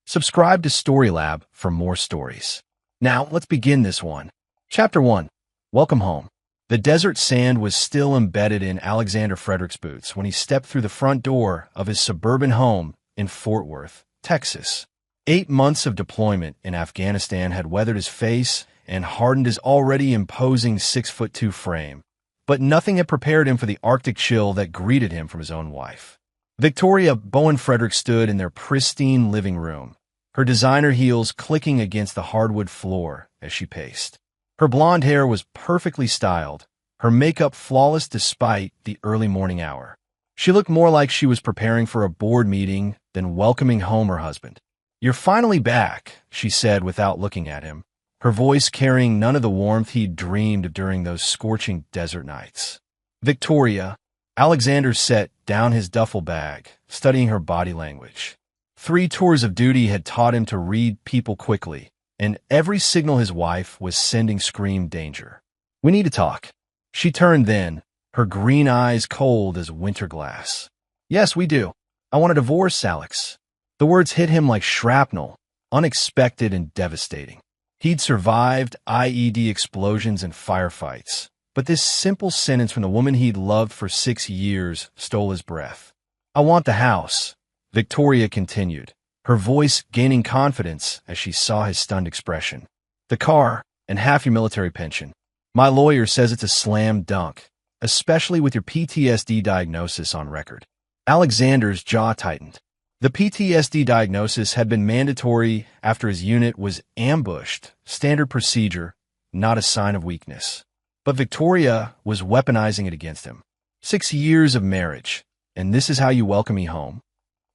Subscribe to Storylab for more stories. Now, let's begin this one. Chapter 1. Welcome home. The desert sand was still embedded in Alexander Frederick's boots when he stepped through the front door of his suburban home in Fort Worth, Texas. 8 months of deployment in Afghanistan had weathered his face and hardened his already imposing 6'2" frame, but nothing had prepared him for the Arctic chill that greeted him from his own wife. Victoria Bowen Frederick stood in their pristine living room, her designer heels clicking against the hardwood floor as she paced. Her blonde hair was perfectly styled, her makeup flawless despite the early morning hour. She looked more like she was preparing for a board meeting than welcoming home her husband. "You're finally back," she said without looking at him, her voice carrying none of the warmth he'd dreamed of during those scorching desert nights. "Victoria." Alexander set down his duffel bag, studying her body language. 3 tours of duty had taught him to read people quickly, and every signal his wife was sending screamed danger. "We need to talk." She turned then, her green eyes cold as winter glass. "Yes, we do. I want a divorce, Alex." The words hit him like shrapnel, unexpected and devastating. He'd survived IED explosions and firefights, but this simple sentence from the woman he'd loved for 6 years stole his breath. "I want the house," Victoria continued, her voice gaining confidence as she saw his stunned expression. "The car, and half your military pension. My lawyer says it's a slam dunk, especially with your PTSD diagnosis on record." Alexander's jaw tightened. The PTSD diagnosis had been mandatory after his unit was ambushed, standard procedure, not a sign of weakness. But Victoria was weaponizing it against him. 6 years of marriage, and this is how you welcome me home?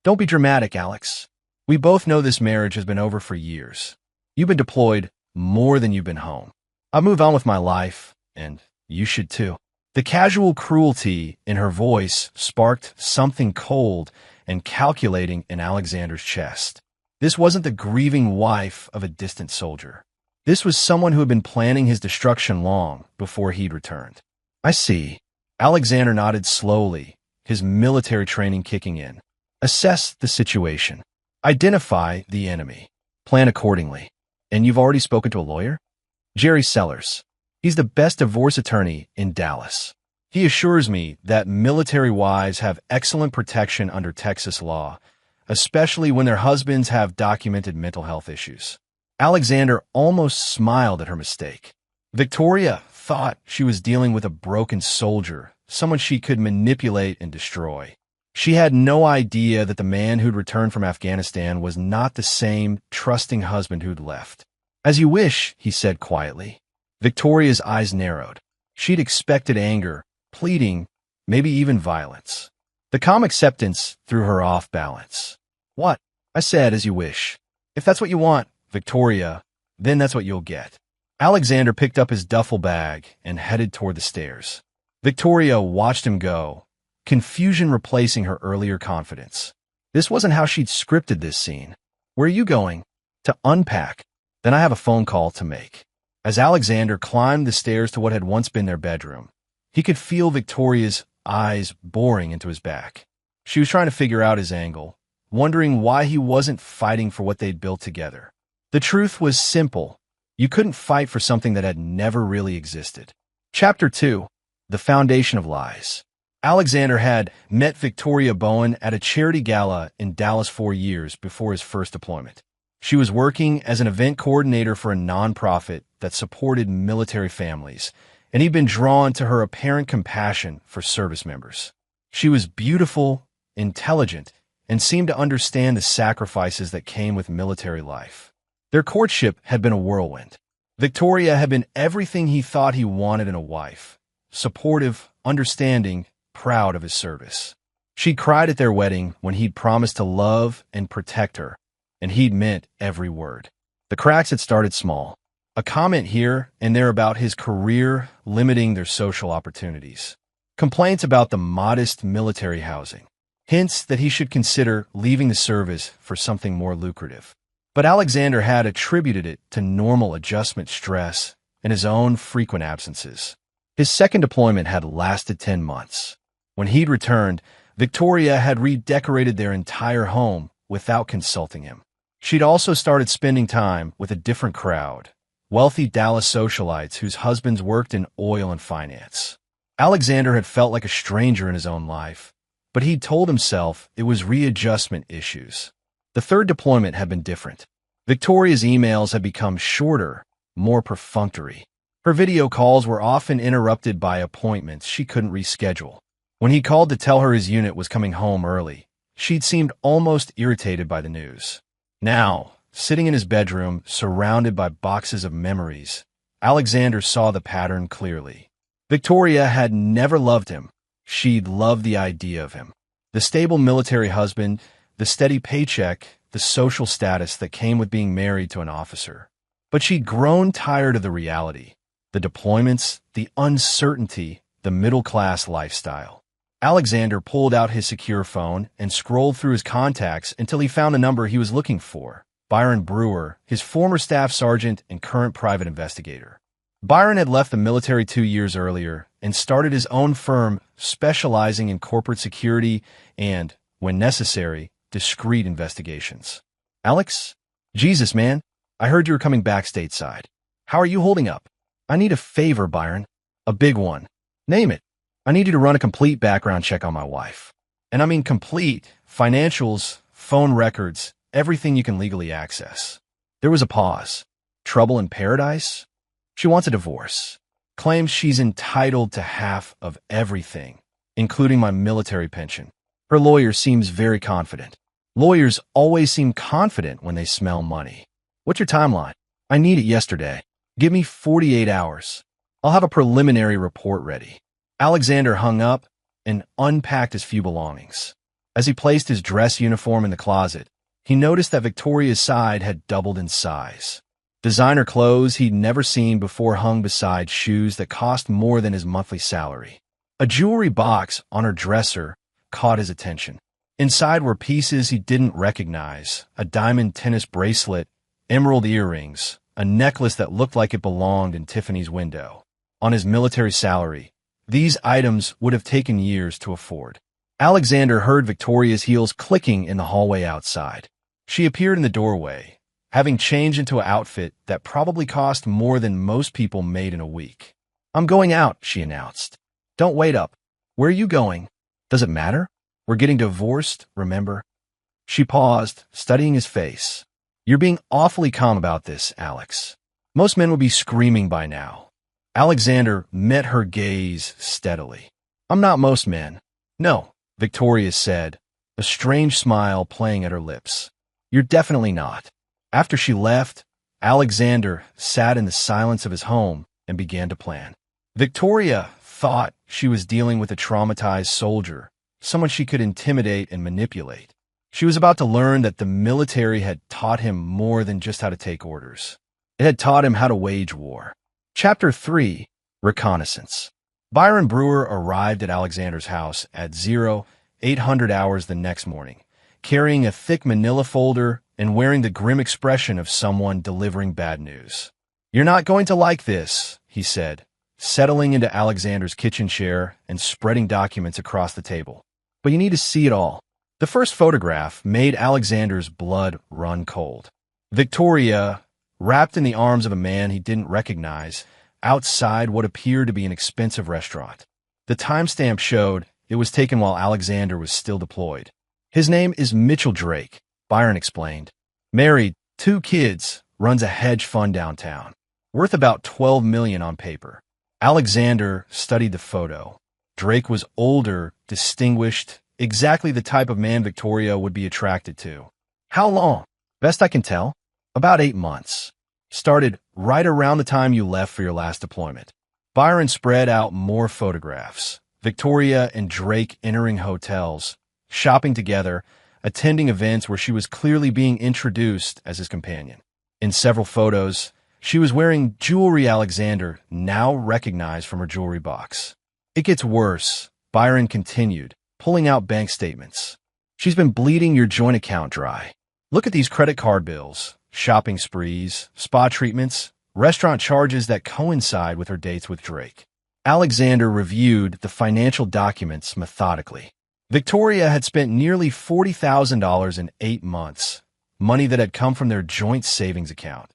"Don't be dramatic, Alex. We both know this marriage has been over for years. You've been deployed more than you've been home. I'll move on with my life, and you should too." The casual cruelty in her voice sparked something cold and calculating in Alexander's chest. This wasn't the grieving wife of a distant soldier. This was someone who had been planning his destruction long before he'd returned. "I see." Alexander nodded slowly, his military training kicking in. "Assess the situation. Identify the enemy. Plan accordingly. And you've already spoken to a lawyer?" "Jerry Sellers. He's the best divorce attorney in Dallas. He assures me that military wives have excellent protection under Texas law, especially when their husbands have documented mental health issues." Alexander almost smiled at her mistake. Victoria thought she was dealing with a broken soldier, someone she could manipulate and destroy. She had no idea that the man who'd returned from Afghanistan was not the same trusting husband who'd left. "As you wish," he said quietly. Victoria's eyes narrowed. She'd expected anger, pleading, maybe even violence. The calm acceptance threw her off balance. "What?" "I said, as you wish. If that's what you want, Victoria, then that's what you'll get." Alexander picked up his duffel bag and headed toward the stairs. Victoria watched him go, confusion replacing her earlier confidence. This wasn't how she'd scripted this scene. "Where are you going?" "To unpack. Then I have a phone call to make." As Alexander climbed the stairs to what had once been their bedroom, he could feel Victoria's eyes boring into his back. She was trying to figure out his angle, wondering why he wasn't fighting for what they'd built together. The truth was simple. You couldn't fight for something that had never really existed. Chapter 2. The Foundation of Lies. Alexander had met Victoria Bowen at a charity gala in Dallas 4 years before his first deployment. She was working as an event coordinator for a nonprofit that supported military families, and he'd been drawn to her apparent compassion for service members. She was beautiful, intelligent, and seemed to understand the sacrifices that came with military life. Their courtship had been a whirlwind. Victoria had been everything he thought he wanted in a wife: supportive, understanding, proud of his service. She'd cried at their wedding when he'd promised to love and protect her, and he'd meant every word. The cracks had started small. A comment here and there about his career limiting their social opportunities. Complaints about the modest military housing. Hints that he should consider leaving the service for something more lucrative. But Alexander had attributed it to normal adjustment stress and his own frequent absences. His second deployment had lasted 10 months. When he'd returned, Victoria had redecorated their entire home without consulting him. She'd also started spending time with a different crowd, wealthy Dallas socialites whose husbands worked in oil and finance. Alexander had felt like a stranger in his own life, but he'd told himself it was readjustment issues. The third deployment had been different. Victoria's emails had become shorter, more perfunctory. Her video calls were often interrupted by appointments she couldn't reschedule. When he called to tell her his unit was coming home early, she'd seemed almost irritated by the news. Now, sitting in his bedroom, surrounded by boxes of memories, Alexander saw the pattern clearly. Victoria had never loved him. She'd loved the idea of him. The stable military husband, the steady paycheck, the social status that came with being married to an officer. But she'd grown tired of the reality, the deployments, the uncertainty, the middle-class lifestyle. Alexander pulled out his secure phone and scrolled through his contacts until he found the number he was looking for, Byron Brewer, his former staff sergeant and current private investigator. Byron had left the military 2 years earlier and started his own firm specializing in corporate security and, when necessary, discreet investigations. Alex? Jesus, man. I heard you were coming back stateside. How are you holding up? I need a favor, Byron. A big one. Name it. I need you to run a complete background check on my wife. And I mean complete. Financials, phone records, everything you can legally access. There was a pause. Trouble in paradise? She wants a divorce. Claims she's entitled to half of everything, including my military pension. Her lawyer seems very confident. Lawyers always seem confident when they smell money. What's your timeline? I need it yesterday. Give me 48 hours. I'll have a preliminary report ready. Alexander hung up and unpacked his few belongings. As he placed his dress uniform in the closet, he noticed that Victoria's side had doubled in size. Designer clothes he'd never seen before hung beside shoes that cost more than his monthly salary. A jewelry box on her dresser caught his attention. Inside were pieces he didn't recognize, a diamond tennis bracelet, emerald earrings, a necklace that looked like it belonged in Tiffany's window. On his military salary, these items would have taken years to afford. Alexander heard Victoria's heels clicking in the hallway outside. She appeared in the doorway, having changed into an outfit that probably cost more than most people made in a week. I'm going out, she announced. Don't wait up. Where are you going? Does it matter? We're getting divorced, remember? She paused, studying his face. You're being awfully calm about this, Alex. Most men would be screaming by now. Alexander met her gaze steadily. I'm not most men. No, Victoria said, a strange smile playing at her lips. You're definitely not. After she left, Alexander sat in the silence of his home and began to plan. Victoria thought she was dealing with a traumatized soldier, someone she could intimidate and manipulate. She was about to learn that the military had taught him more than just how to take orders. It had taught him how to wage war. Chapter 3, Reconnaissance. Byron Brewer arrived at Alexander's house at 0800 hours the next morning, carrying a thick manila folder and wearing the grim expression of someone delivering bad news. You're not going to like this, he said, settling into Alexander's kitchen chair and spreading documents across the table. But you need to see it all. The first photograph made Alexander's blood run cold. Victoria, wrapped in the arms of a man he didn't recognize, outside what appeared to be an expensive restaurant. The timestamp showed it was taken while Alexander was still deployed. His name is Mitchell Drake, Byron explained. Married, 2 kids, runs a hedge fund downtown. Worth about $12 million on paper. Alexander studied the photo. Drake was older, distinguished, exactly the type of man Victoria would be attracted to. How long? Best I can tell, about 8 months. Started right around the time you left for your last deployment. Byron spread out more photographs. Victoria and Drake entering hotels, shopping together, attending events where she was clearly being introduced as his companion. In several photos, she was wearing jewelry Alexander now recognized from her jewelry box. It gets worse, Byron continued, pulling out bank statements. She's been bleeding your joint account dry. Look at these credit card bills, shopping sprees, spa treatments, restaurant charges that coincide with her dates with Drake. Alexander reviewed the financial documents methodically. Victoria had spent nearly $40,000 in 8 months, money that had come from their joint savings account,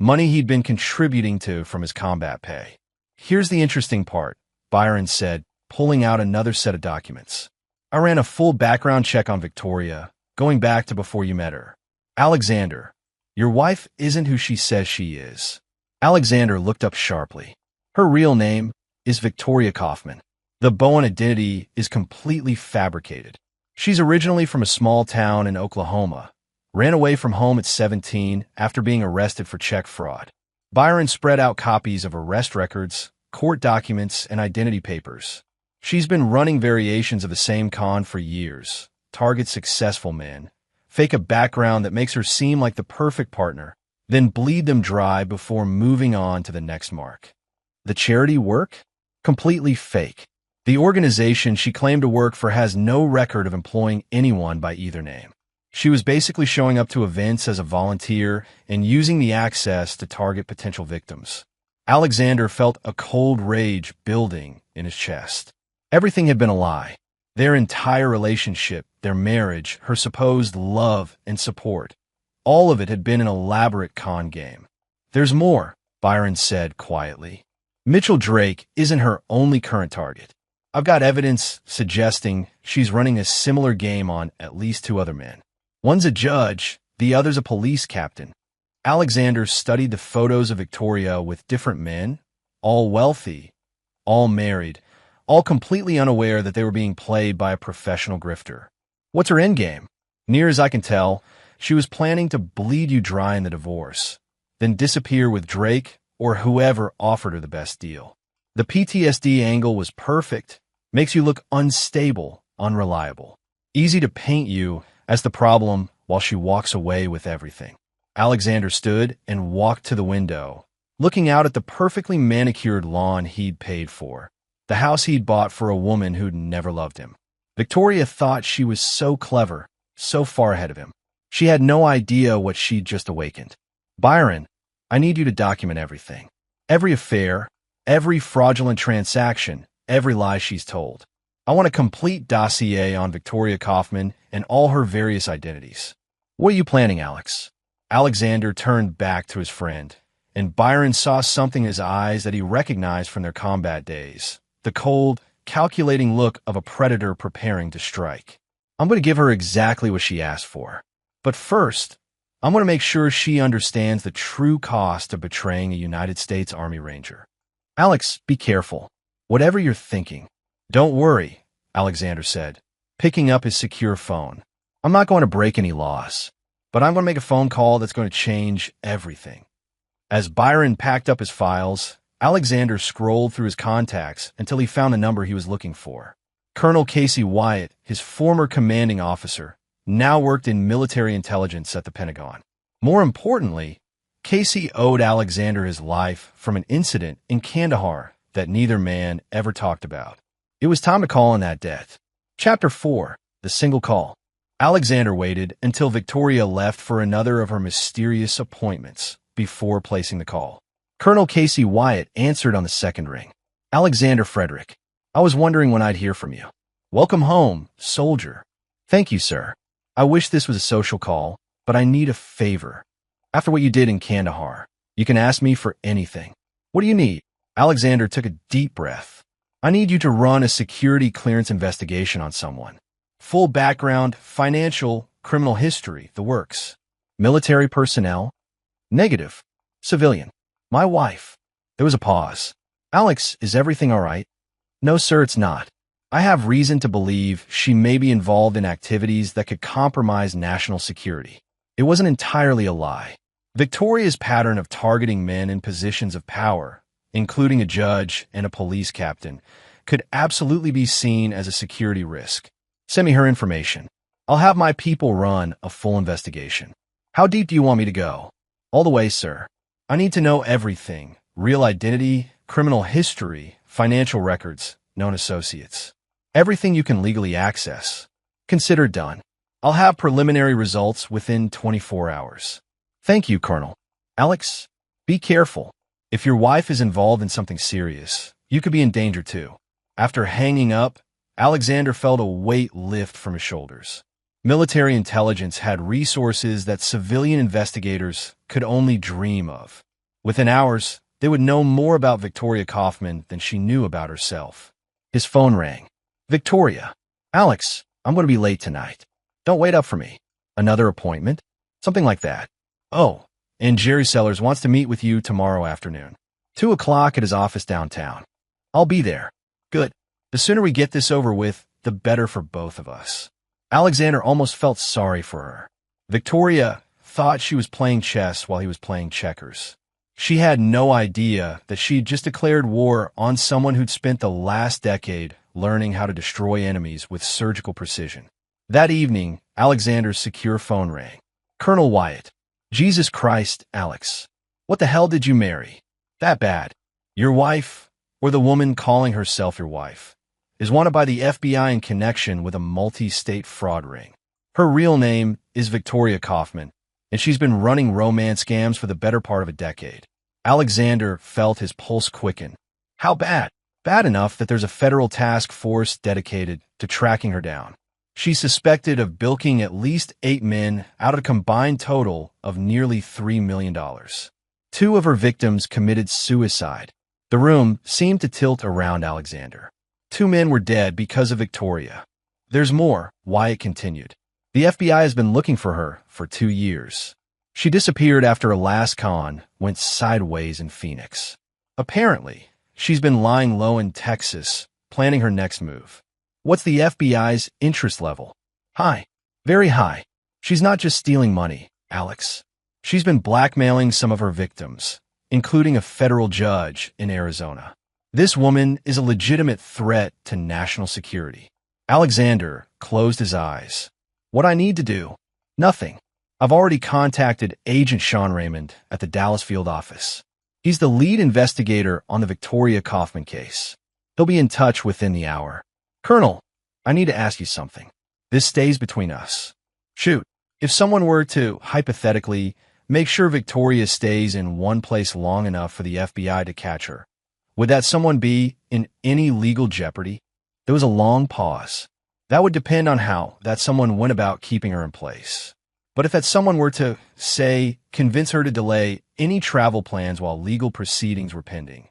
money he'd been contributing to from his combat pay. Here's the interesting part, Byron said, pulling out another set of documents. I ran a full background check on Victoria, going back to before you met her. Alexander, your wife isn't who she says she is. Alexander looked up sharply. Her real name is Victoria Kaufman. The Bowen identity is completely fabricated. She's originally from a small town in Oklahoma, ran away from home at 17 after being arrested for check fraud. Byron spread out copies of arrest records, court documents, and identity papers. She's been running variations of the same con for years, target successful men, fake a background that makes her seem like the perfect partner, then bleed them dry before moving on to the next mark. The charity work? Completely fake. The organization she claimed to work for has no record of employing anyone by either name. She was basically showing up to events as a volunteer and using the access to target potential victims. Alexander felt a cold rage building in his chest. Everything had been a lie. Their entire relationship, their marriage, her supposed love and support. All of it had been an elaborate con game. There's more, Byron said quietly. Mitchell Drake isn't her only current target. I've got evidence suggesting she's running a similar game on at least two other men. One's a judge, the other's a police captain. Alexander studied the photos of Victoria with different men, all wealthy, all married, all completely unaware that they were being played by a professional grifter. What's her endgame? Near as I can tell, she was planning to bleed you dry in the divorce, then disappear with Drake or whoever offered her the best deal. The PTSD angle was perfect, makes you look unstable, unreliable. Easy to paint you as the problem while she walks away with everything. Alexander stood and walked to the window, looking out at the perfectly manicured lawn he'd paid for, the house he'd bought for a woman who'd never loved him. Victoria thought she was so clever, so far ahead of him. She had no idea what she'd just awakened. Byron, I need you to document everything. Every affair, every fraudulent transaction, every lie she's told. I want a complete dossier on Victoria Kaufman and all her various identities. What are you planning, Alex? Alexander turned back to his friend, and Byron saw something in his eyes that he recognized from their combat days. The cold, calculating look of a predator preparing to strike. I'm going to give her exactly what she asked for. But first, I'm going to make sure she understands the true cost of betraying a United States Army Ranger. Alex, be careful. Whatever you're thinking. Don't worry, Alexander said, picking up his secure phone. I'm not going to break any laws, but I'm going to make a phone call that's going to change everything. As Byron packed up his files, Alexander scrolled through his contacts until he found the number he was looking for. Colonel Casey Wyatt, his former commanding officer, now worked in military intelligence at the Pentagon. More importantly, Casey owed Alexander his life from an incident in Kandahar that neither man ever talked about. It was time to call in that debt. Chapter 4, The Single Call. Alexander waited until Victoria left for another of her mysterious appointments before placing the call. Colonel Casey Wyatt answered on the second ring. Alexander Frederick, I was wondering when I'd hear from you. Welcome home, soldier. Thank you, sir. I wish this was a social call, but I need a favor. After what you did in Kandahar, you can ask me for anything. What do you need? Alexander took a deep breath. I need you to run a security clearance investigation on someone. Full background, financial, criminal history, the works. Military personnel? Negative. Civilian. My wife. There was a pause. Alex, is everything all right? No, sir, it's not. I have reason to believe she may be involved in activities that could compromise national security. It wasn't entirely a lie. Victoria's pattern of targeting men in positions of power, including a judge and a police captain, could absolutely be seen as a security risk. Send me her information. I'll have my people run a full investigation. How deep do you want me to go? All the way, sir. I need to know everything. Real identity, criminal history, financial records, known associates. Everything you can legally access. Consider done. I'll have preliminary results within 24 hours. Thank you, Colonel. Alex, be careful. If your wife is involved in something serious, you could be in danger too. After hanging up, Alexander felt a weight lift from his shoulders. Military intelligence had resources that civilian investigators could only dream of. Within hours, they would know more about Victoria Kaufman than she knew about herself. His phone rang. Victoria. Alex, I'm going to be late tonight. Don't wait up for me. Another appointment? Something like that. Oh, and Jerry Sellers wants to meet with you tomorrow afternoon. 2 o'clock at his office downtown. I'll be there. Good. The sooner we get this over with, the better for both of us. Alexander almost felt sorry for her. Victoria thought she was playing chess while he was playing checkers. She had no idea that she'd just declared war on someone who'd spent the last decade learning how to destroy enemies with surgical precision. That evening, Alexander's secure phone rang. Colonel Wyatt. Jesus Christ, Alex. What the hell did you marry? That bad. Your wife, or the woman calling herself your wife, is wanted by the FBI in connection with a multi-state fraud ring. Her real name is Victoria Kaufman, and she's been running romance scams for the better part of a decade. Alexander felt his pulse quicken. How bad? Bad enough that there's a federal task force dedicated to tracking her down. She's suspected of bilking at least 8 men out of a combined total of nearly $3 million. 2 of her victims committed suicide. The room seemed to tilt around Alexander. 2 men were dead because of Victoria. There's more, Wyatt continued. The FBI has been looking for her for 2 years. She disappeared after a last con went sideways in Phoenix. Apparently, she's been lying low in Texas, planning her next move. What's the FBI's interest level? High. Very high. She's not just stealing money, Alex. She's been blackmailing some of her victims, including a federal judge in Arizona. This woman is a legitimate threat to national security. Alexander closed his eyes. What I need to do? Nothing. I've already contacted Agent Sean Raymond at the Dallas field office. He's the lead investigator on the Victoria Kaufman case. He'll be in touch within the hour. Colonel, I need to ask you something. This stays between us. Shoot, if someone were to, hypothetically, make sure Victoria stays in one place long enough for the FBI to catch her, would that someone be in any legal jeopardy? There was a long pause. That would depend on how that someone went about keeping her in place. But if that someone were to, say, convince her to delay any travel plans while legal proceedings were pending,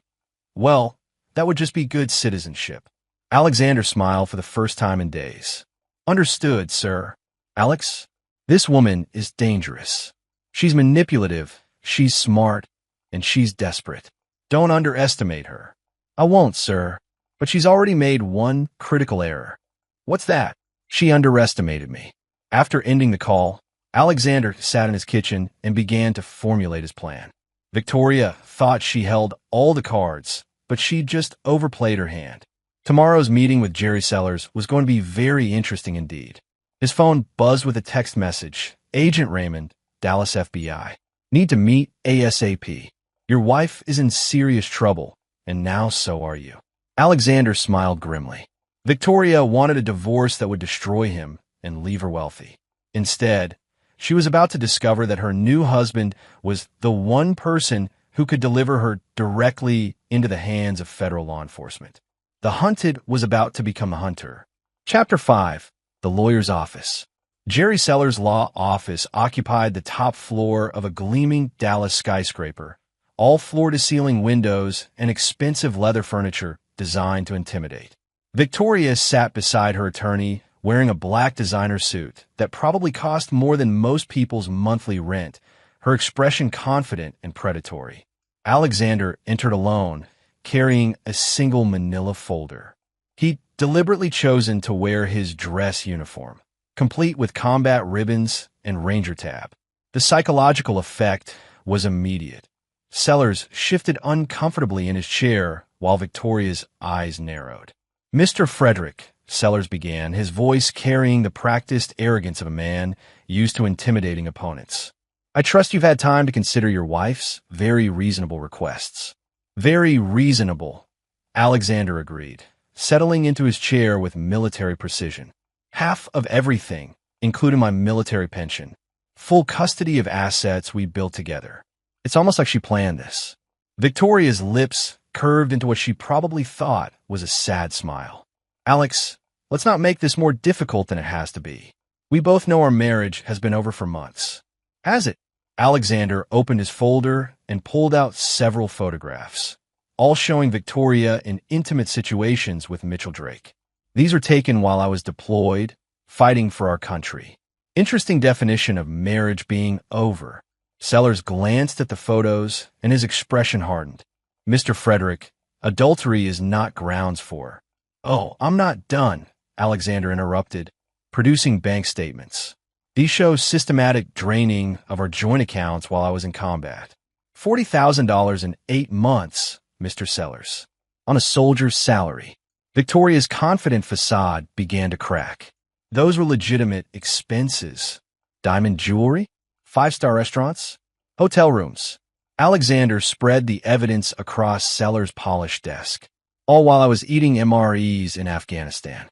well, that would just be good citizenship. Alexander smiled for the first time in days. Understood, sir. Alex, this woman is dangerous. She's manipulative, she's smart, and she's desperate. Don't underestimate her. I won't, sir. But she's already made one critical error. What's that? She underestimated me. After ending the call, Alexander sat in his kitchen and began to formulate his plan. Victoria thought she held all the cards, but she just overplayed her hand. Tomorrow's meeting with Jerry Sellers was going to be very interesting indeed. His phone buzzed with a text message. Agent Raymond, Dallas FBI. Need to meet ASAP. Your wife is in serious trouble, and now so are you. Alexander smiled grimly. Victoria wanted a divorce that would destroy him and leave her wealthy. Instead, she was about to discover that her new husband was the one person who could deliver her directly into the hands of federal law enforcement. The hunted was about to become the hunter. Chapter 5. The Lawyer's Office. Jerry Sellers' law office occupied the top floor of a gleaming Dallas skyscraper, all floor-to-ceiling windows and expensive leather furniture designed to intimidate. Victoria sat beside her attorney, wearing a black designer suit that probably cost more than most people's monthly rent, her expression confident and predatory. Alexander entered alone, carrying a single manila folder. He'd deliberately chosen to wear his dress uniform, complete with combat ribbons and ranger tab. The psychological effect was immediate. Sellers shifted uncomfortably in his chair while Victoria's eyes narrowed. Mr. Frederick, Sellers began, his voice carrying the practiced arrogance of a man used to intimidating opponents. I trust you've had time to consider your wife's very reasonable requests. Very reasonable, Alexander agreed, settling into his chair with military precision. Half of everything, including my military pension. Full custody of assets we built together. It's almost like she planned this. Victoria's lips curved into what she probably thought was a sad smile. Alex, let's not make this more difficult than it has to be. We both know our marriage has been over for months. Has it? Alexander opened his folder and pulled out several photographs, all showing Victoria in intimate situations with Mitchell Drake. These were taken while I was deployed, fighting for our country. Interesting definition of marriage being over. Sellers glanced at the photos, and his expression hardened. Mr. Frederick, adultery is not grounds for. Oh, I'm not done, Alexander interrupted, producing bank statements. These show systematic draining of our joint accounts while I was in combat. $40,000 in 8 months, Mr. Sellers. On a soldier's salary. Victoria's confident facade began to crack. Those were legitimate expenses. Diamond jewelry? 5-star restaurants? Hotel rooms. Alexander spread the evidence across Sellers' polished desk, all while I was eating MREs in Afghanistan.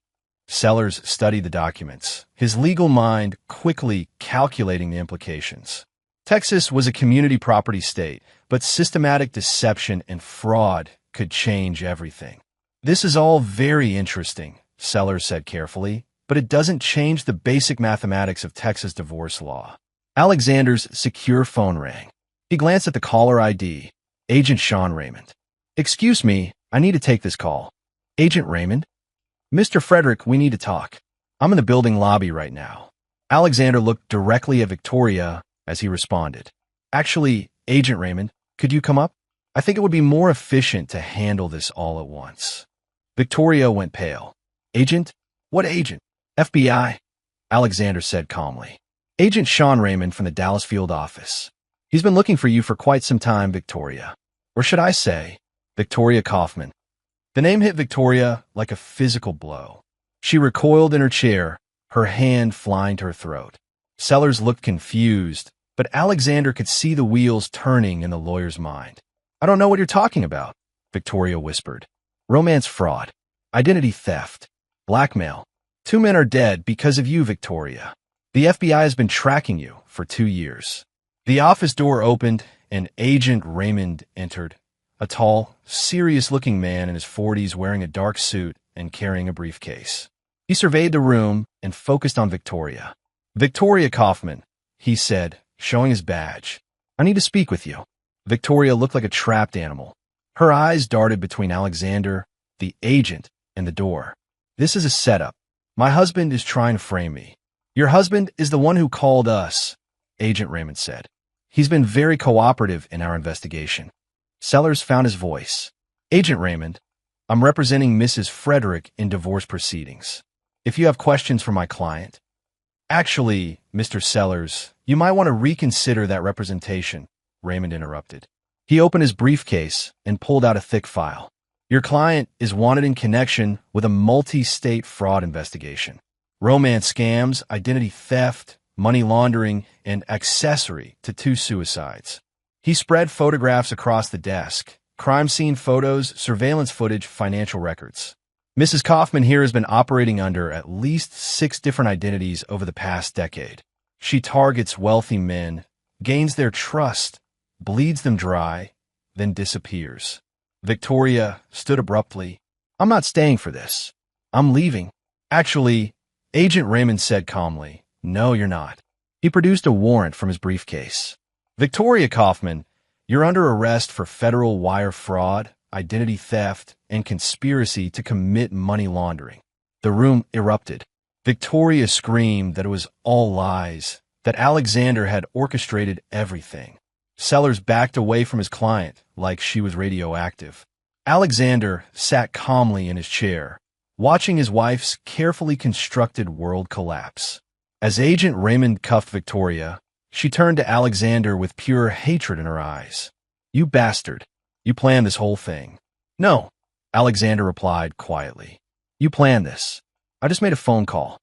Sellers studied the documents, his legal mind quickly calculating the implications. Texas was a community property state, but systematic deception and fraud could change everything. This is all very interesting, Sellers said carefully, but it doesn't change the basic mathematics of Texas divorce law. Alexander's secure phone rang. He glanced at the caller ID, Agent Sean Raymond. Excuse me, I need to take this call. Agent Raymond? Mr. Frederick, we need to talk. I'm in the building lobby right now. Alexander looked directly at Victoria as he responded. Actually, Agent Raymond, could you come up? I think it would be more efficient to handle this all at once. Victoria went pale. Agent? What agent? FBI? Alexander said calmly. Agent Sean Raymond from the Dallas field office. He's been looking for you for quite some time, Victoria. Or should I say, Victoria Kaufman. The name hit Victoria like a physical blow. She recoiled in her chair, her hand flying to her throat. Sellers looked confused, but Alexander could see the wheels turning in the lawyer's mind. I don't know what you're talking about, Victoria whispered. Romance fraud, identity theft, blackmail. 2 men are dead because of you, Victoria. The FBI has been tracking you for 2 years. The office door opened and Agent Raymond entered. A tall, serious-looking man in his 40s wearing a dark suit and carrying a briefcase. He surveyed the room and focused on Victoria. Victoria Kaufman, he said, showing his badge. I need to speak with you. Victoria looked like a trapped animal. Her eyes darted between Alexander, the agent, and the door. This is a setup. My husband is trying to frame me. Your husband is the one who called us, Agent Raymond said. He's been very cooperative in our investigation. Sellers found his voice. Agent Raymond, I'm representing Mrs. Frederick in divorce proceedings. If you have questions for my client. Actually, Mr. Sellers, you might want to reconsider that representation, Raymond interrupted. He opened his briefcase and pulled out a thick file. Your client is wanted in connection with a multi-state fraud investigation. Romance scams, identity theft, money laundering, and accessory to 2 suicides. He spread photographs across the desk, crime scene photos, surveillance footage, financial records. Mrs. Kaufman here has been operating under at least 6 different identities over the past decade. She targets wealthy men, gains their trust, bleeds them dry, then disappears. Victoria stood abruptly. I'm not staying for this. I'm leaving. Actually, Agent Raymond said calmly, no, you're not. He produced a warrant from his briefcase. Victoria Kaufman, you're under arrest for federal wire fraud, identity theft, and conspiracy to commit money laundering. The room erupted. Victoria screamed that it was all lies, that Alexander had orchestrated everything. Sellers backed away from his client like she was radioactive. Alexander sat calmly in his chair, watching his wife's carefully constructed world collapse. As Agent Raymond cuffed Victoria, she turned to Alexander with pure hatred in her eyes. You bastard. You planned this whole thing. No, Alexander replied quietly. You planned this. I just made a phone call.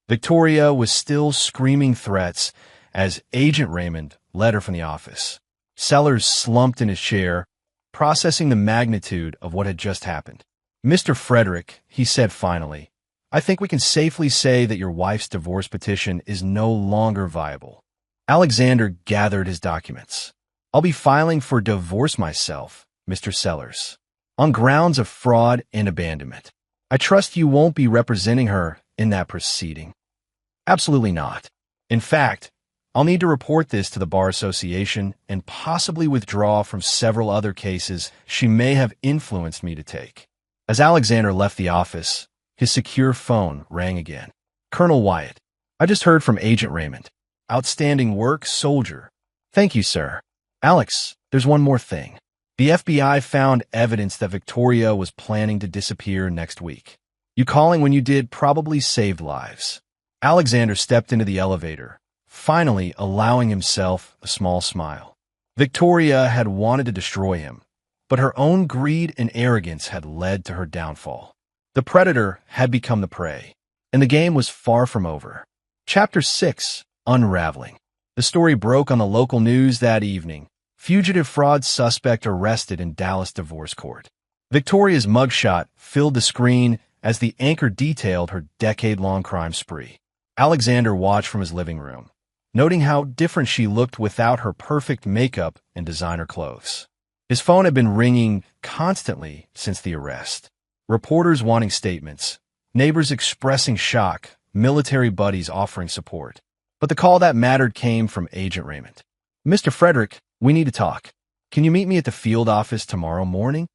Victoria was still screaming threats as Agent Raymond led her from the office. Sellers slumped in his chair, processing the magnitude of what had just happened. Mr. Frederick, he said finally, I think we can safely say that your wife's divorce petition is no longer viable. Alexander gathered his documents. I'll be filing for divorce myself, Mr. Sellers, on grounds of fraud and abandonment. I trust you won't be representing her in that proceeding. Absolutely not. In fact, I'll need to report this to the Bar Association and possibly withdraw from several other cases she may have influenced me to take. As Alexander left the office, his secure phone rang again. Colonel Wyatt, I just heard from Agent Raymond. Outstanding work, soldier. Thank you, sir. Alex, there's one more thing. The FBI found evidence that Victoria was planning to disappear next week. You calling when you did probably saved lives. Alexander stepped into the elevator, finally allowing himself a small smile. Victoria had wanted to destroy him, but her own greed and arrogance had led to her downfall. The predator had become the prey, and the game was far from over. Chapter 6, Unraveling. The story broke on the local news that evening. Fugitive fraud suspect arrested in Dallas divorce court. Victoria's mugshot filled the screen as the anchor detailed her decade-long crime spree. Alexander watched from his living room, noting how different she looked without her perfect makeup and designer clothes. His phone had been ringing constantly since the arrest. Reporters wanting statements, neighbors expressing shock, military buddies offering support. But the call that mattered came from Agent Raymond. Mr. Frederick, we need to talk. Can you meet me at the field office tomorrow morning?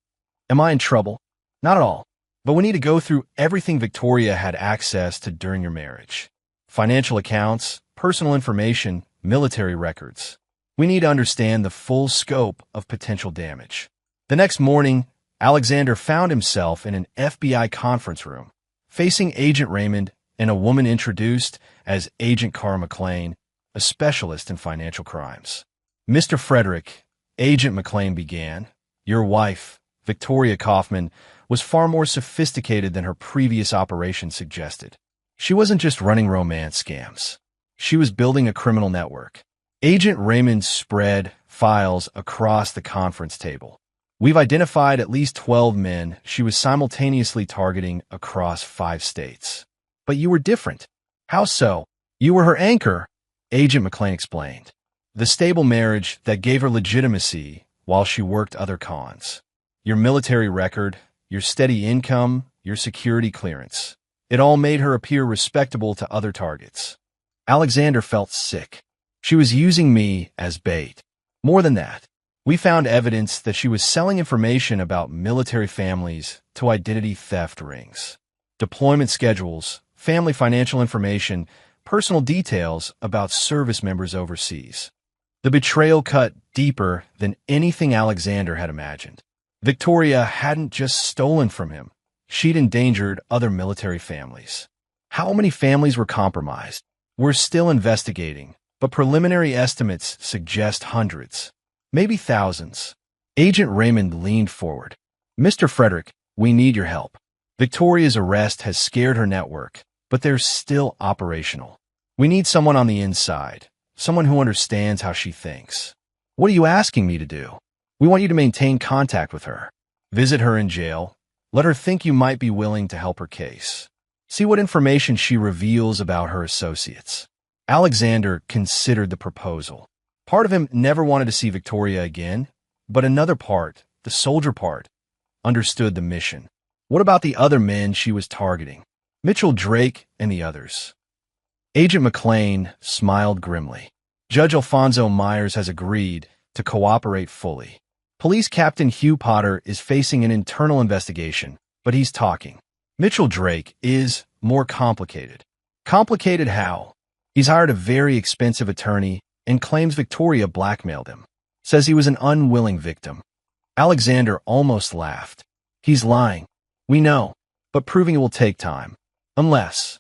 Am I in trouble? Not at all. But we need to go through everything Victoria had access to during your marriage. Financial accounts, personal information, military records. We need to understand the full scope of potential damage. The next morning, Alexander found himself in an FBI conference room, facing Agent Raymond and a woman introduced as Agent Cara McLean, a specialist in financial crimes. Mr. Frederick, Agent McLean began, your wife, Victoria Kaufman, was far more sophisticated than her previous operation suggested. She wasn't just running romance scams. She was building a criminal network. Agent Raymond spread files across the conference table. We've identified at least 12 men she was simultaneously targeting across 5 states. But you were different. How so? You were her anchor, Agent McLean explained. The stable marriage that gave her legitimacy while she worked other cons. Your military record, your steady income, your security clearance. It all made her appear respectable to other targets. Alexander felt sick. She was using me as bait. More than that, we found evidence that she was selling information about military families to identity theft rings. Deployment schedules, family financial information, personal details about service members overseas. The betrayal cut deeper than anything Alexander had imagined. Victoria hadn't just stolen from him. She'd endangered other military families. How many families were compromised? We're still investigating, but preliminary estimates suggest hundreds, maybe thousands. Agent Raymond leaned forward. Mr. Frederick, we need your help. Victoria's arrest has scared her network, but they're still operational. We need someone on the inside, someone who understands how she thinks. What are you asking me to do? We want you to maintain contact with her. Visit her in jail. Let her think you might be willing to help her case. See what information she reveals about her associates. Alexander considered the proposal. Part of him never wanted to see Victoria again, but another part, the soldier part, understood the mission. What about the other men she was targeting? Mitchell Drake and the others. Agent McLean smiled grimly. Judge Alfonso Myers has agreed to cooperate fully. Police Captain Hugh Potter is facing an internal investigation, but he's talking. Mitchell Drake is more complicated. Complicated how? He's hired a very expensive attorney and claims Victoria blackmailed him. Says he was an unwilling victim. Alexander almost laughed. He's lying. We know, but proving it will take time. Unless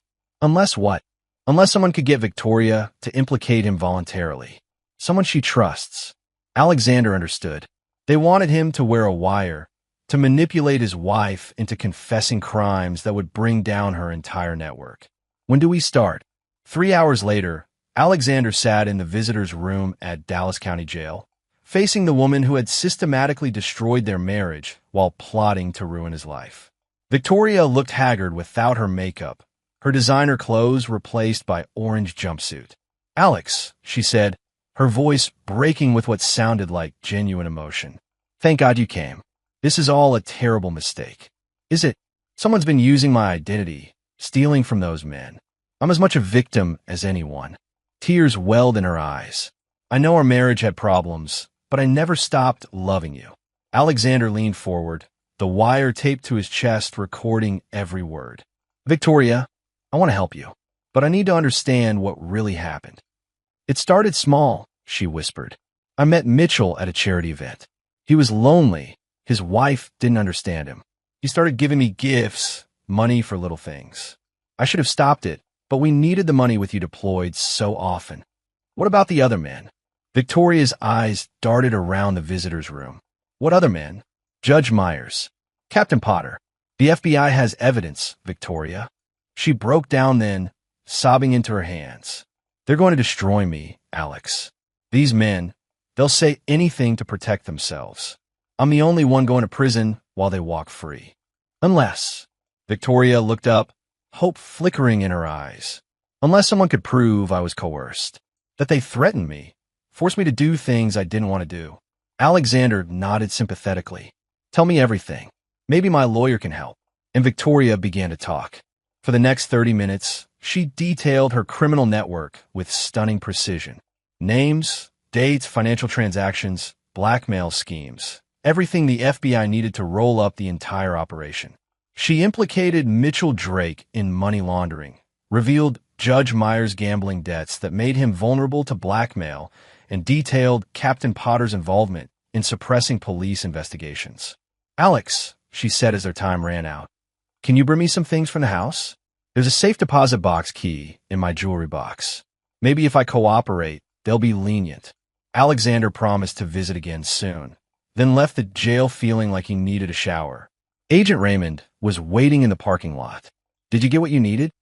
what? Unless someone could get Victoria to implicate him voluntarily. Someone she trusts. Alexander understood. They wanted him to wear a wire, to manipulate his wife into confessing crimes that would bring down her entire network. When do we start? 3 hours later, Alexander sat in the visitor's room at Dallas County Jail, facing the woman who had systematically destroyed their marriage while plotting to ruin his life. Victoria looked haggard without her makeup, her designer clothes replaced by orange jumpsuit. Alex, she said, her voice breaking with what sounded like genuine emotion. Thank God you came. This is all a terrible mistake. Is it? Someone's been using my identity, stealing from those men. I'm as much a victim as anyone." Tears welled in her eyes. "I know our marriage had problems, but I never stopped loving you." Alexander leaned forward, the wire taped to his chest, recording every word. "Victoria, I want to help you, but I need to understand what really happened." "It started small," she whispered. "I met Mitchell at a charity event. He was lonely. His wife didn't understand him. He started giving me gifts, money for little things. I should have stopped it, but we needed the money with you deployed so often." "What about the other men?" Victoria's eyes darted around the visitor's room. "What other men?" "Judge Myers. Captain Potter. The FBI has evidence, Victoria." She broke down then, sobbing into her hands. "They're going to destroy me, Alex. These men, they'll say anything to protect themselves. I'm the only one going to prison while they walk free. Unless," Victoria looked up, hope flickering in her eyes, "unless someone could prove I was coerced, that they threatened me, forced me to do things I didn't want to do." Alexander nodded sympathetically. "Tell me everything. Maybe my lawyer can help." And Victoria began to talk. For the next 30 minutes, she detailed her criminal network with stunning precision. Names, dates, financial transactions, blackmail schemes, everything the FBI needed to roll up the entire operation. She implicated Mitchell Drake in money laundering, revealed Judge Myers' gambling debts that made him vulnerable to blackmail, and detailed Captain Potter's involvement in suppressing police investigations. "Alex," she said as their time ran out, "can you bring me some things from the house? There's a safe deposit box key in my jewelry box. Maybe if I cooperate, they'll be lenient." Alexander promised to visit again soon, then left the jail feeling like he needed a shower. Agent Raymond was waiting in the parking lot. "Did you get what you needed?"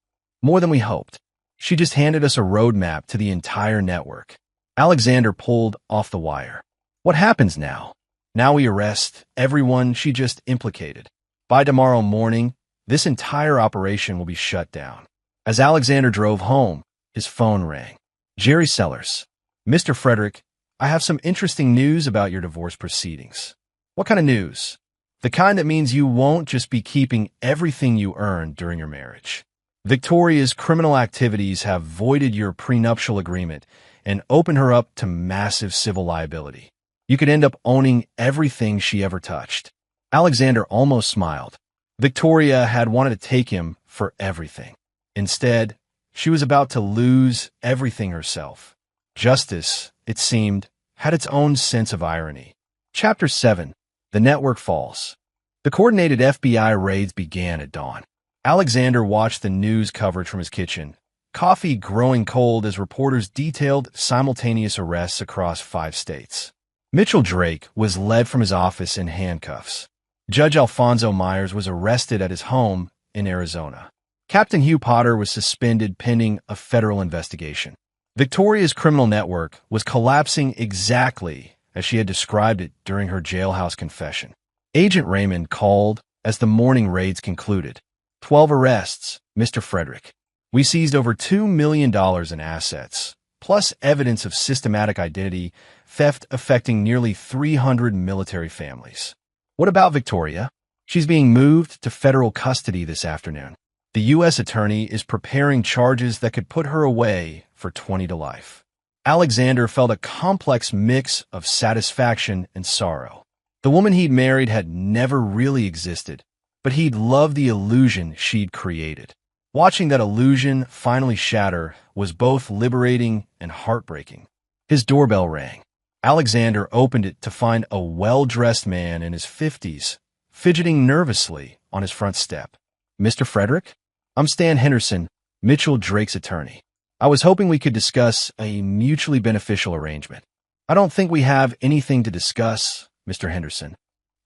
"More than we hoped. She just handed us a roadmap to the entire network." Alexander pulled off the wire. "What happens now?" "Now we arrest everyone she just implicated. By tomorrow morning, this entire operation will be shut down." As Alexander drove home, his phone rang. "Jerry Sellers. Mr. Frederick, I have some interesting news about your divorce proceedings." "What kind of news?" "The kind that means you won't just be keeping everything you earned during your marriage. Victoria's criminal activities have voided your prenuptial agreement and opened her up to massive civil liability. You could end up owning everything she ever touched." Alexander almost smiled. Victoria had wanted to take him for everything. Instead, she was about to lose everything herself. Justice, it seemed, had its own sense of irony. Chapter 7. The Network Falls. The coordinated FBI raids began at dawn. Alexander watched the news coverage from his kitchen, coffee growing cold as reporters detailed simultaneous arrests across 5 states. Mitchell Drake was led from his office in handcuffs. Judge Alfonso Myers was arrested at his home in Arizona. Captain Hugh Potter was suspended pending a federal investigation. Victoria's criminal network was collapsing exactly as she had described it during her jailhouse confession. Agent Raymond called as the morning raids concluded. 12 arrests, Mr. Frederick. We seized over $2 million in assets, plus evidence of systematic identity theft affecting nearly 300 military families. What about Victoria? She's being moved to federal custody this afternoon. The U.S. attorney is preparing charges that could put her away for 20 to life. Alexander felt a complex mix of satisfaction and sorrow. The woman he'd married had never really existed, but he'd loved the illusion she'd created. Watching that illusion finally shatter was both liberating and heartbreaking. His doorbell rang. Alexander opened it to find a well-dressed man in his 50s, fidgeting nervously on his front step. "Mr. Frederick? I'm Stan Henderson, Mitchell Drake's attorney. I was hoping we could discuss a mutually beneficial arrangement." "I don't think we have anything to discuss, Mr. Henderson."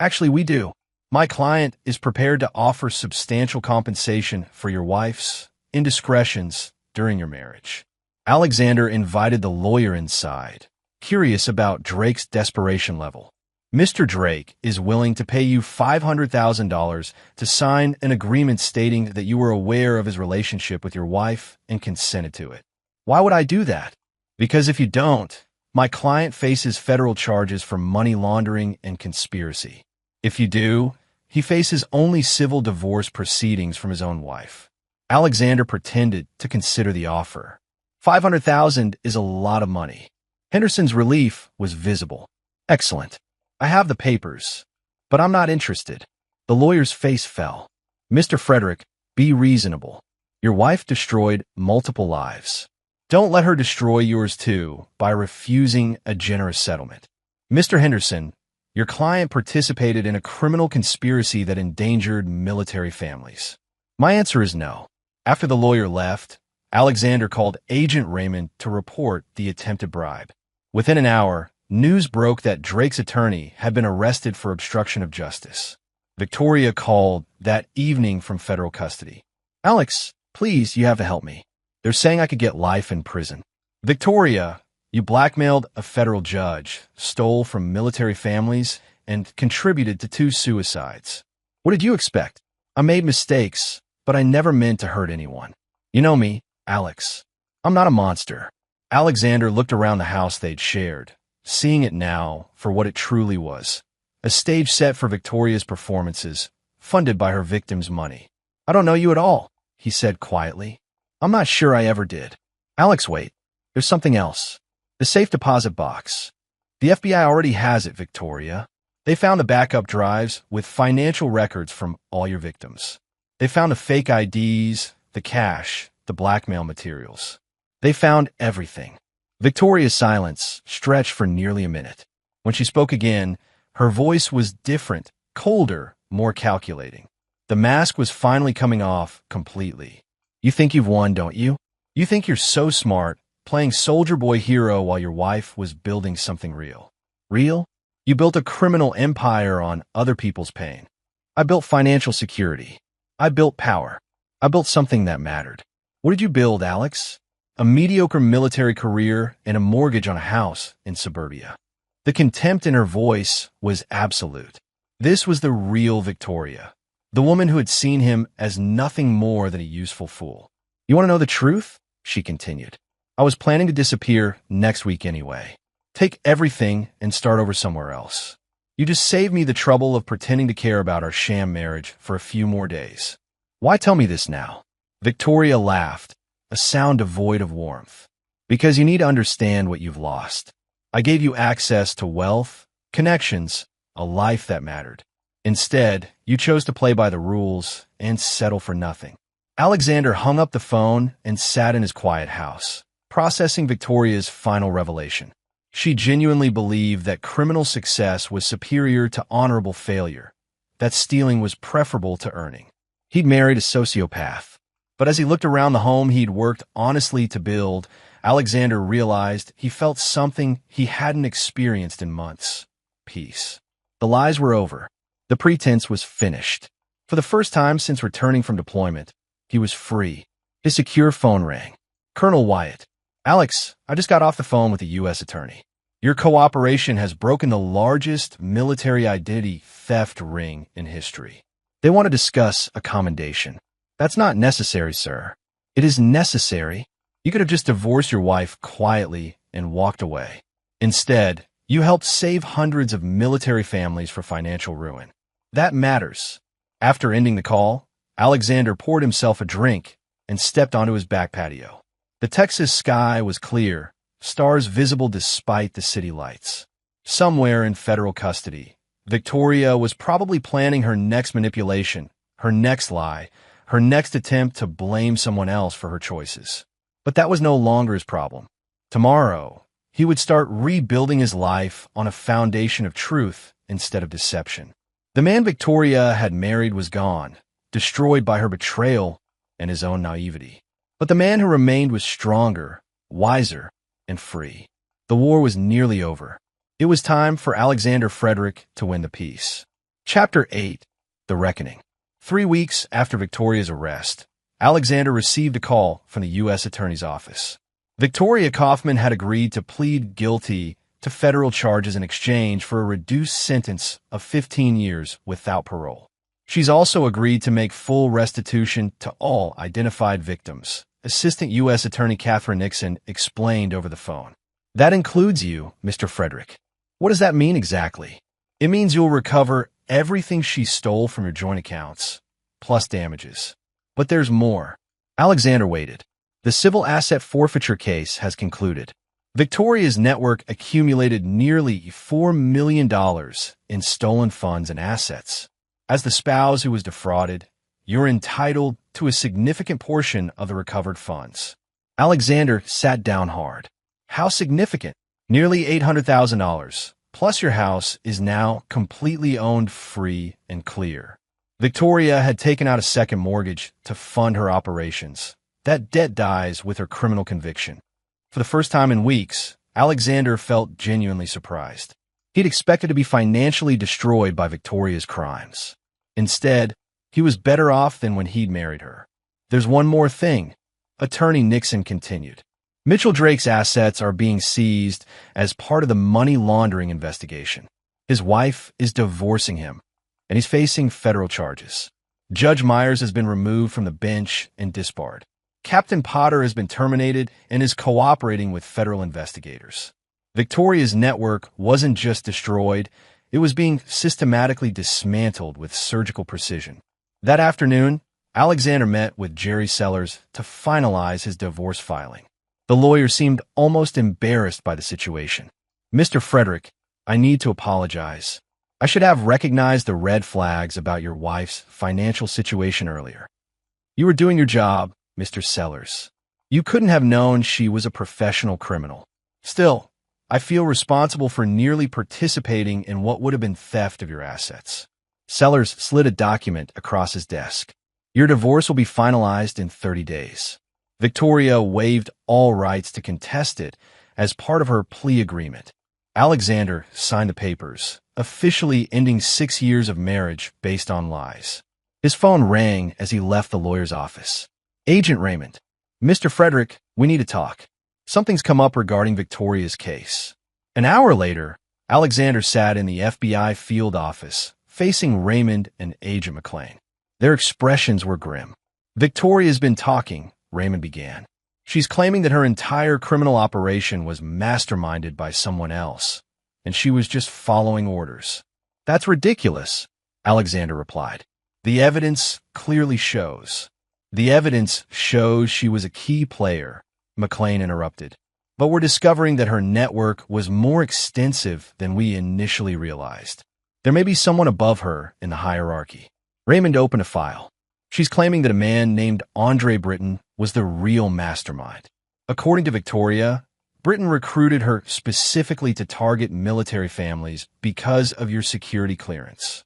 "Actually, we do. My client is prepared to offer substantial compensation for your wife's indiscretions during your marriage." Alexander invited the lawyer inside, curious about Drake's desperation level. "Mr. Drake is willing to pay you $500,000 to sign an agreement stating that you were aware of his relationship with your wife and consented to it." "Why would I do that?" "Because if you don't, my client faces federal charges for money laundering and conspiracy. If you do, he faces only civil divorce proceedings from his own wife. Alexander pretended to consider the offer. $500,000 is a lot of money. Henderson's relief was visible. Excellent. I have the papers, but I'm not interested. The lawyer's face fell. Mr. Frederick, be reasonable. Your wife destroyed multiple lives. Don't let her destroy yours too by refusing a generous settlement. Mr. Henderson, your client participated in a criminal conspiracy that endangered military families. My answer is no. After the lawyer left, Alexander called Agent Raymond to report the attempted bribe. Within an hour, news broke that Drake's attorney had been arrested for obstruction of justice. Victoria called that evening from federal custody. Alex, please, you have to help me. They're saying I could get life in prison. Victoria, you blackmailed a federal judge, stole from military families, and contributed to 2 suicides. What did you expect? I made mistakes, but I never meant to hurt anyone. You know me, Alex. I'm not a monster. Alexander looked around the house they'd shared, seeing it now for what it truly was. A stage set for Victoria's performances, funded by her victims' money. I don't know you at all, he said quietly. I'm not sure I ever did. Alex, wait. There's something else. The safe deposit box. The FBI already has it, Victoria. They found the backup drives with financial records from all your victims. They found the fake IDs, the cash, the blackmail materials. They found everything. Victoria's silence stretched for nearly a minute. When she spoke again, her voice was different, colder, more calculating. The mask was finally coming off completely. You think you've won, don't you? You think you're so smart, playing soldier boy hero while your wife was building something real. Real? You built a criminal empire on other people's pain. I built financial security. I built power. I built something that mattered. What did you build, Alex? A mediocre military career and a mortgage on a house in suburbia. The contempt in her voice was absolute. This was the real Victoria, the woman who had seen him as nothing more than a useful fool. You want to know the truth? She continued. I was planning to disappear next week anyway. Take everything and start over somewhere else. You just saved me the trouble of pretending to care about our sham marriage for a few more days. Why tell me this now? Victoria laughed, a sound devoid of warmth. Because you need to understand what you've lost. I gave you access to wealth, connections, a life that mattered. Instead, you chose to play by the rules and settle for nothing. Alexander hung up the phone and sat in his quiet house, processing Victoria's final revelation. She genuinely believed that criminal success was superior to honorable failure, that stealing was preferable to earning. He'd married a sociopath, but as he looked around the home he'd worked honestly to build, Alexander realized he felt something he hadn't experienced in months. Peace. The lies were over. The pretense was finished. For the first time since returning from deployment, he was free. His secure phone rang. Colonel Wyatt. Alex, I just got off the phone with the U.S. attorney. Your cooperation has broken the largest military identity theft ring in history. They want to discuss a commendation. That's not necessary, sir. It is necessary. You could have just divorced your wife quietly and walked away. Instead, you helped save hundreds of military families from financial ruin. That matters. After ending the call, Alexander poured himself a drink and stepped onto his back patio. The Texas sky was clear, stars visible despite the city lights. Somewhere in federal custody, Victoria was probably planning her next manipulation, her next lie, her next attempt to blame someone else for her choices. But that was no longer his problem. Tomorrow, he would start rebuilding his life on a foundation of truth instead of deception. The man Victoria had married was gone, destroyed by her betrayal and his own naivety. But the man who remained was stronger, wiser, and free. The war was nearly over. It was time for Alexander Frederick to win the peace. Chapter 8. The Reckoning. 3 weeks after Victoria's arrest, Alexander received a call from the U.S. Attorney's Office. Victoria Kaufman had agreed to plead guilty to federal charges in exchange for a reduced sentence of 15 years without parole. She's also agreed to make full restitution to all identified victims, Assistant U.S. Attorney Catherine Nixon explained over the phone. That includes you, Mr. Frederick. What does that mean exactly? It means you'll recover everything she stole from your joint accounts, plus damages. But there's more. Alexander waited. The civil asset forfeiture case has concluded. Victoria's network accumulated nearly $4 million in stolen funds and assets. As the spouse who was defrauded, you're entitled to a significant portion of the recovered funds. Alexander sat down hard. How significant? Nearly $800,000, plus your house is now completely owned, free, and clear. Victoria had taken out a second mortgage to fund her operations. That debt dies with her criminal conviction. For the first time in weeks, Alexander felt genuinely surprised. He'd expected to be financially destroyed by Victoria's crimes. Instead, he was better off than when he'd married her. There's one more thing, Attorney Nixon continued. Mitchell Drake's assets are being seized as part of the money laundering investigation. His wife is divorcing him, and he's facing federal charges. Judge Myers has been removed from the bench and disbarred. Captain Potter has been terminated and is cooperating with federal investigators. Victoria's network wasn't just destroyed, it was being systematically dismantled with surgical precision. That afternoon, Alexander met with Jerry Sellers to finalize his divorce filing. The lawyer seemed almost embarrassed by the situation. Mr. Frederick, I need to apologize. I should have recognized the red flags about your wife's financial situation earlier. You were doing your job, Mr. Sellers. You couldn't have known she was a professional criminal. Still, I feel responsible for nearly participating in what would have been theft of your assets. Sellers slid a document across his desk. Your divorce will be finalized in 30 days. Victoria waived all rights to contest it as part of her plea agreement. Alexander signed the papers, officially ending 6 years of marriage based on lies. His phone rang as he left the lawyer's office. Agent Raymond. Mr. Frederick, we need to talk. Something's come up regarding Victoria's case. An hour later, Alexander sat in the FBI field office, facing Raymond and Agent McLean. Their expressions were grim. Victoria's been talking, Raymond began. She's claiming that her entire criminal operation was masterminded by someone else, and she was just following orders. That's ridiculous, Alexander replied. The evidence clearly shows. The evidence shows she was a key player, McLean interrupted. But we're discovering that her network was more extensive than we initially realized. There may be someone above her in the hierarchy. Raymond opened a file. She's claiming that a man named Andre Britton was the real mastermind. According to Victoria, Britton recruited her specifically to target military families because of your security clearance.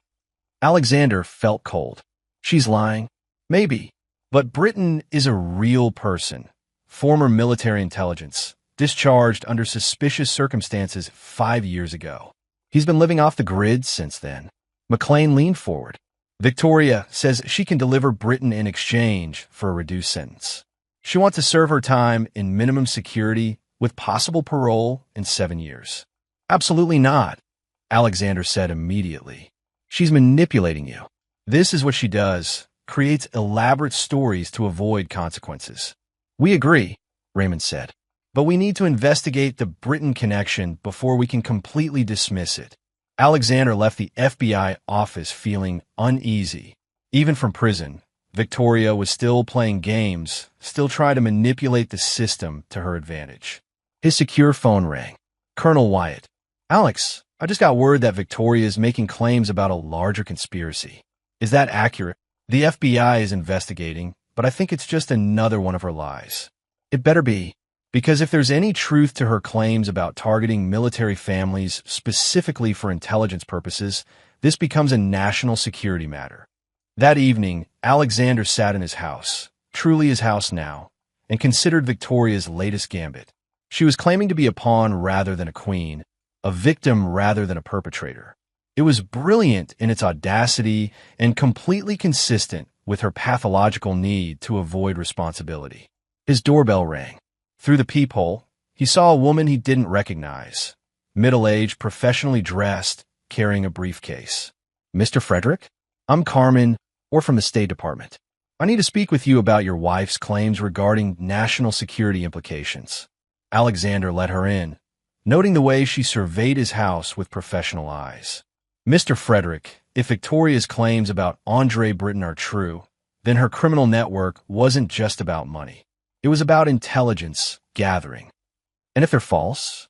Alexander felt cold. She's lying? Maybe. But Britton is a real person. Former military intelligence, discharged under suspicious circumstances 5 years ago. He's been living off the grid since then. McLean leaned forward. Victoria says she can deliver Britton in exchange for a reduced sentence. She wants to serve her time in minimum security with possible parole in 7 years. Absolutely not, Alexander said immediately. She's manipulating you. This is what she does, creates elaborate stories to avoid consequences. We agree, Raymond said. But we need to investigate the Britton connection before we can completely dismiss it. Alexander left the FBI office feeling uneasy. Even from prison, Victoria was still playing games, still trying to manipulate the system to her advantage. His secure phone rang. Colonel Wyatt. Alex, I just got word that Victoria is making claims about a larger conspiracy. Is that accurate? The FBI is investigating, but I think it's just another one of her lies. It better be. Because if there's any truth to her claims about targeting military families specifically for intelligence purposes, this becomes a national security matter. That evening, Alexander sat in his house, truly his house now, and considered Victoria's latest gambit. She was claiming to be a pawn rather than a queen, a victim rather than a perpetrator. It was brilliant in its audacity and completely consistent with her pathological need to avoid responsibility. His doorbell rang. Through the peephole, he saw a woman he didn't recognize, middle-aged, professionally dressed, carrying a briefcase. Mr. Frederick? I'm Carmen, or from the State Department. I need to speak with you about your wife's claims regarding national security implications. Alexander let her in, noting the way she surveyed his house with professional eyes. Mr. Frederick, if Victoria's claims about Andre Britton are true, then her criminal network wasn't just about money. It was about intelligence gathering. And if they're false,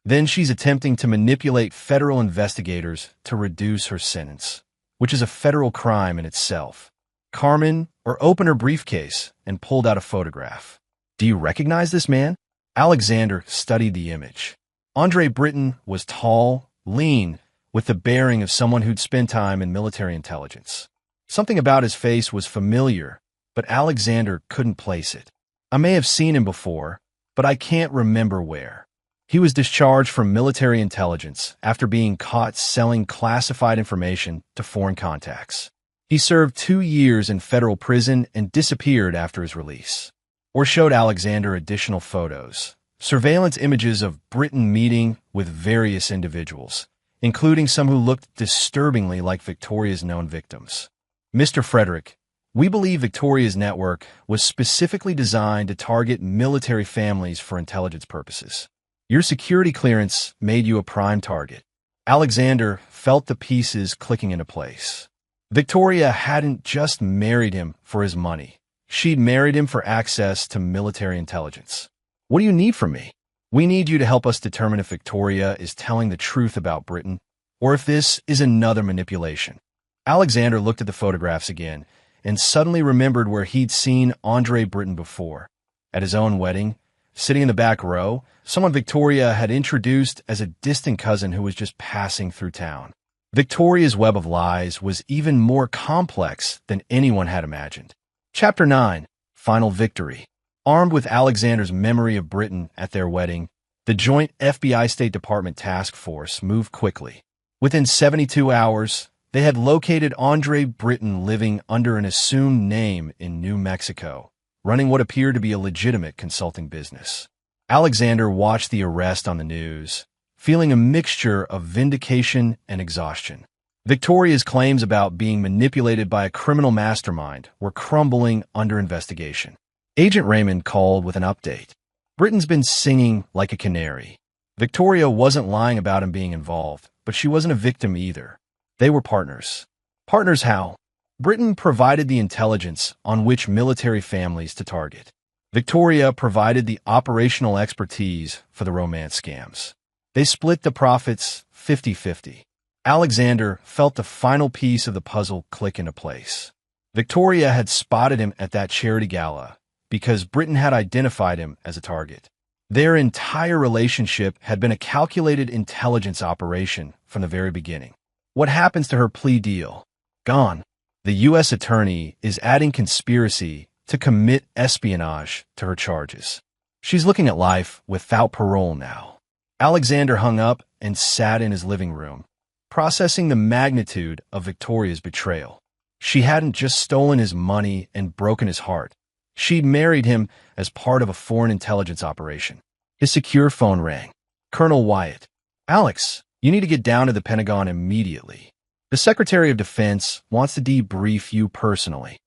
then she's attempting to manipulate federal investigators to reduce her sentence, which is a federal crime in itself. Carmen opened her briefcase and pulled out a photograph. Do you recognize this man? Alexander studied the image. Andre Britton was tall, lean, with the bearing of someone who'd spent time in military intelligence. Something about his face was familiar, but Alexander couldn't place it. I may have seen him before, but I can't remember where. He was discharged from military intelligence after being caught selling classified information to foreign contacts. He served 2 years in federal prison and disappeared after his release. Or showed Alexander additional photos, surveillance images of Britton meeting with various individuals, including some who looked disturbingly like Victoria's known victims. Mr. Frederick, we believe Victoria's network was specifically designed to target military families for intelligence purposes. Your security clearance made you a prime target. Alexander felt the pieces clicking into place. Victoria hadn't just married him for his money. She'd married him for access to military intelligence. What do you need from me? We need you to help us determine if Victoria is telling the truth about Britton, or if this is another manipulation. Alexander looked at the photographs again and suddenly remembered where he'd seen Andre Britton before. At his own wedding, sitting in the back row, someone Victoria had introduced as a distant cousin who was just passing through town. Victoria's web of lies was even more complex than anyone had imagined. Chapter 9. Final Victory. Armed with Alexander's memory of Britton at their wedding, the joint FBI State Department task force moved quickly. Within 72 hours, they had located Andre Britton living under an assumed name in New Mexico, running what appeared to be a legitimate consulting business. Alexander watched the arrest on the news, feeling a mixture of vindication and exhaustion. Victoria's claims about being manipulated by a criminal mastermind were crumbling under investigation. Agent Raymond called with an update. Britton's been singing like a canary. Victoria wasn't lying about him being involved, but she wasn't a victim either. They were partners. Partners how? Britton provided the intelligence on which military families to target. Victoria provided the operational expertise for the romance scams. They split the profits 50-50. Alexander felt the final piece of the puzzle click into place. Victoria had spotted him at that charity gala because Britton had identified him as a target. Their entire relationship had been a calculated intelligence operation from the very beginning. What happens to her plea deal? Gone. The U.S. attorney is adding conspiracy to commit espionage to her charges. She's looking at life without parole now. Alexander hung up and sat in his living room, processing the magnitude of Victoria's betrayal. She hadn't just stolen his money and broken his heart. She'd married him as part of a foreign intelligence operation. His secure phone rang. Colonel Wyatt. Alex, you need to get down to the Pentagon immediately. The Secretary of Defense wants to debrief you personally.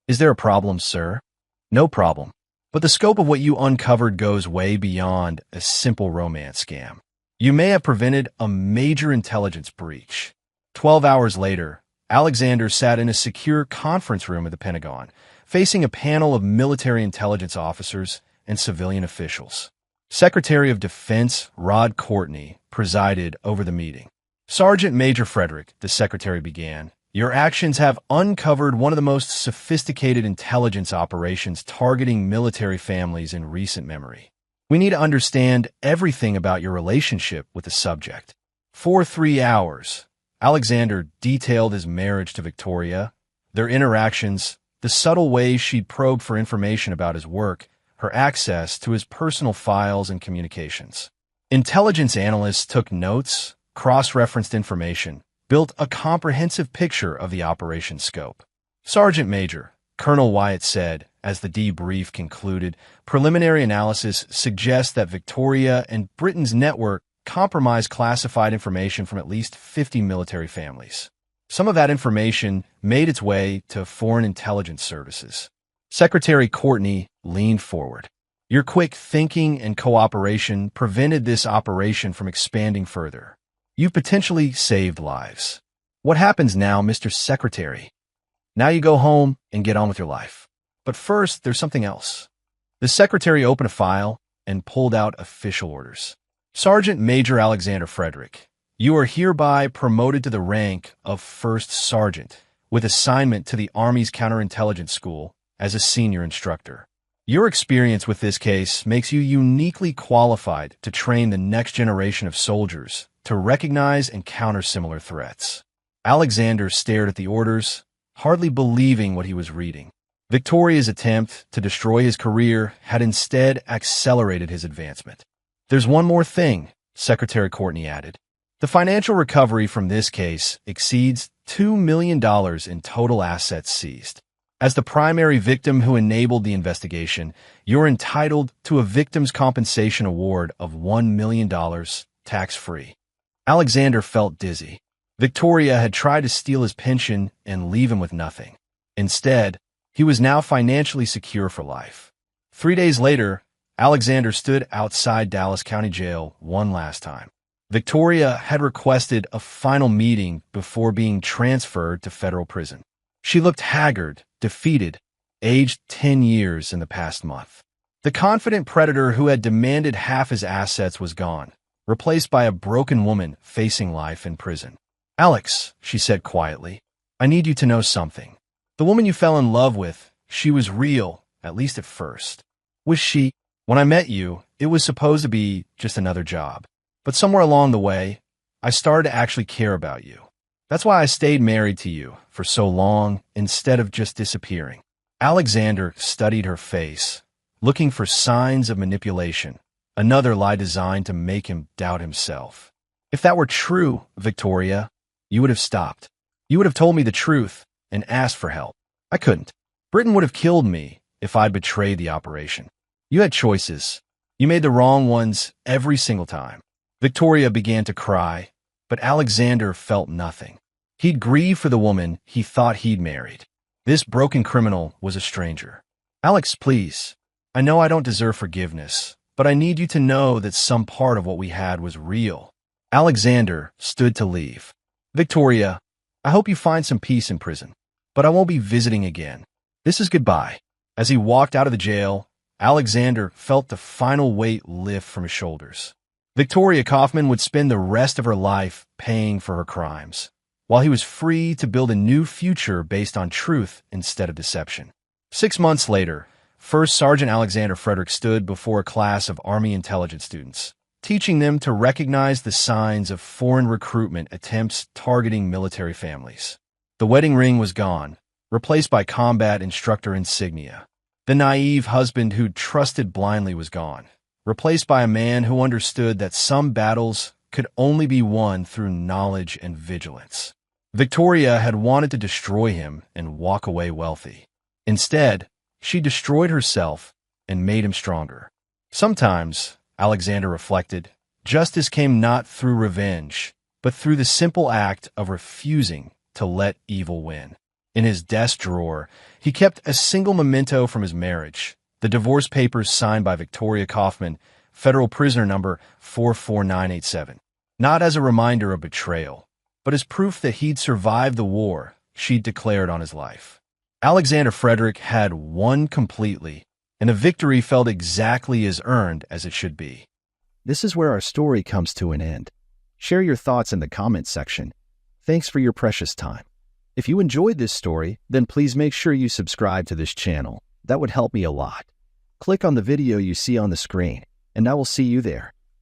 Is there a problem, sir? No problem. But the scope of what you uncovered goes way beyond a simple romance scam. You may have prevented a major intelligence breach. 12 hours later, Alexander sat in a secure conference room at the Pentagon, facing a panel of military intelligence officers and civilian officials. Secretary of Defense Rod Courtney presided over the meeting. Sergeant Major Frederick, the secretary began, your actions have uncovered one of the most sophisticated intelligence operations targeting military families in recent memory. We need to understand everything about your relationship with the subject. For 3 hours, Alexander detailed his marriage to Victoria, their interactions, the subtle ways she'd probed for information about his work, her access to his personal files and communications. Intelligence analysts took notes, cross-referenced information, built a comprehensive picture of the operation's scope. Sergeant Major, Colonel Wyatt said, as the debrief concluded, preliminary analysis suggests that Victoria and Britain's network compromised classified information from at least 50 military families. Some of that information made its way to foreign intelligence services. Secretary Courtney leaned forward. Your quick thinking and cooperation prevented this operation from expanding further. You potentially saved lives. What happens now, Mr. Secretary? Now you go home and get on with your life. But first, there's something else. The secretary opened a file and pulled out official orders. Sergeant Major Alexander Frederick, you are hereby promoted to the rank of First Sergeant, with assignment to the Army's Counterintelligence School as a senior instructor. Your experience with this case makes you uniquely qualified to train the next generation of soldiers to recognize and counter similar threats. Alexander stared at the orders, hardly believing what he was reading. Victoria's attempt to destroy his career had instead accelerated his advancement. There's one more thing, Secretary Courtney added. The financial recovery from this case exceeds $2 million in total assets seized. As the primary victim who enabled the investigation, you're entitled to a victim's compensation award of $1 million, tax-free. Alexander felt dizzy. Victoria had tried to steal his pension and leave him with nothing. Instead, he was now financially secure for life. 3 days later, Alexander stood outside Dallas County Jail one last time. Victoria had requested a final meeting before being transferred to federal prison. She looked haggard, defeated, aged 10 years in the past month. The confident predator who had demanded half his assets was gone, replaced by a broken woman facing life in prison. Alex, she said quietly, I need you to know something. The woman you fell in love with, she was real, at least at first. Was she? When I met you, it was supposed to be just another job. But somewhere along the way, I started to actually care about you. That's why I stayed married to you for so long instead of just disappearing. Alexander studied her face, looking for signs of manipulation, another lie designed to make him doubt himself. If that were true, Victoria, you would have stopped. You would have told me the truth and asked for help. I couldn't. Britain would have killed me if I'd betrayed the operation. You had choices. You made the wrong ones every single time. Victoria began to cry, but Alexander felt nothing. He'd grieved for the woman he thought he'd married. This broken criminal was a stranger. Alex, please. I know I don't deserve forgiveness, but I need you to know that some part of what we had was real. Alexander stood to leave. Victoria, I hope you find some peace in prison, but I won't be visiting again. This is goodbye. As he walked out of the jail, Alexander felt the final weight lift from his shoulders. Victoria Kaufman would spend the rest of her life paying for her crimes, while he was free to build a new future based on truth instead of deception. 6 months later, First Sergeant Alexander Frederick stood before a class of Army intelligence students, teaching them to recognize the signs of foreign recruitment attempts targeting military families. The wedding ring was gone, replaced by combat instructor insignia. The naive husband who trusted blindly was gone, replaced by a man who understood that some battles could only be won through knowledge and vigilance. Victoria had wanted to destroy him and walk away wealthy. Instead, she destroyed herself and made him stronger. Sometimes, Alexander reflected, justice came not through revenge, but through the simple act of refusing to let evil win. In his desk drawer, he kept a single memento from his marriage, the divorce papers signed by Victoria Kaufman, federal prisoner number 44987, not as a reminder of betrayal, but as proof that he'd survived the war she'd declared on his life. Alexander Frederick had won completely, and a victory felt exactly as earned as it should be. This is where our story comes to an end. Share your thoughts in the comments section. Thanks for your precious time. If you enjoyed this story, then please make sure you subscribe to this channel. That would help me a lot. Click on the video you see on the screen, and I will see you there.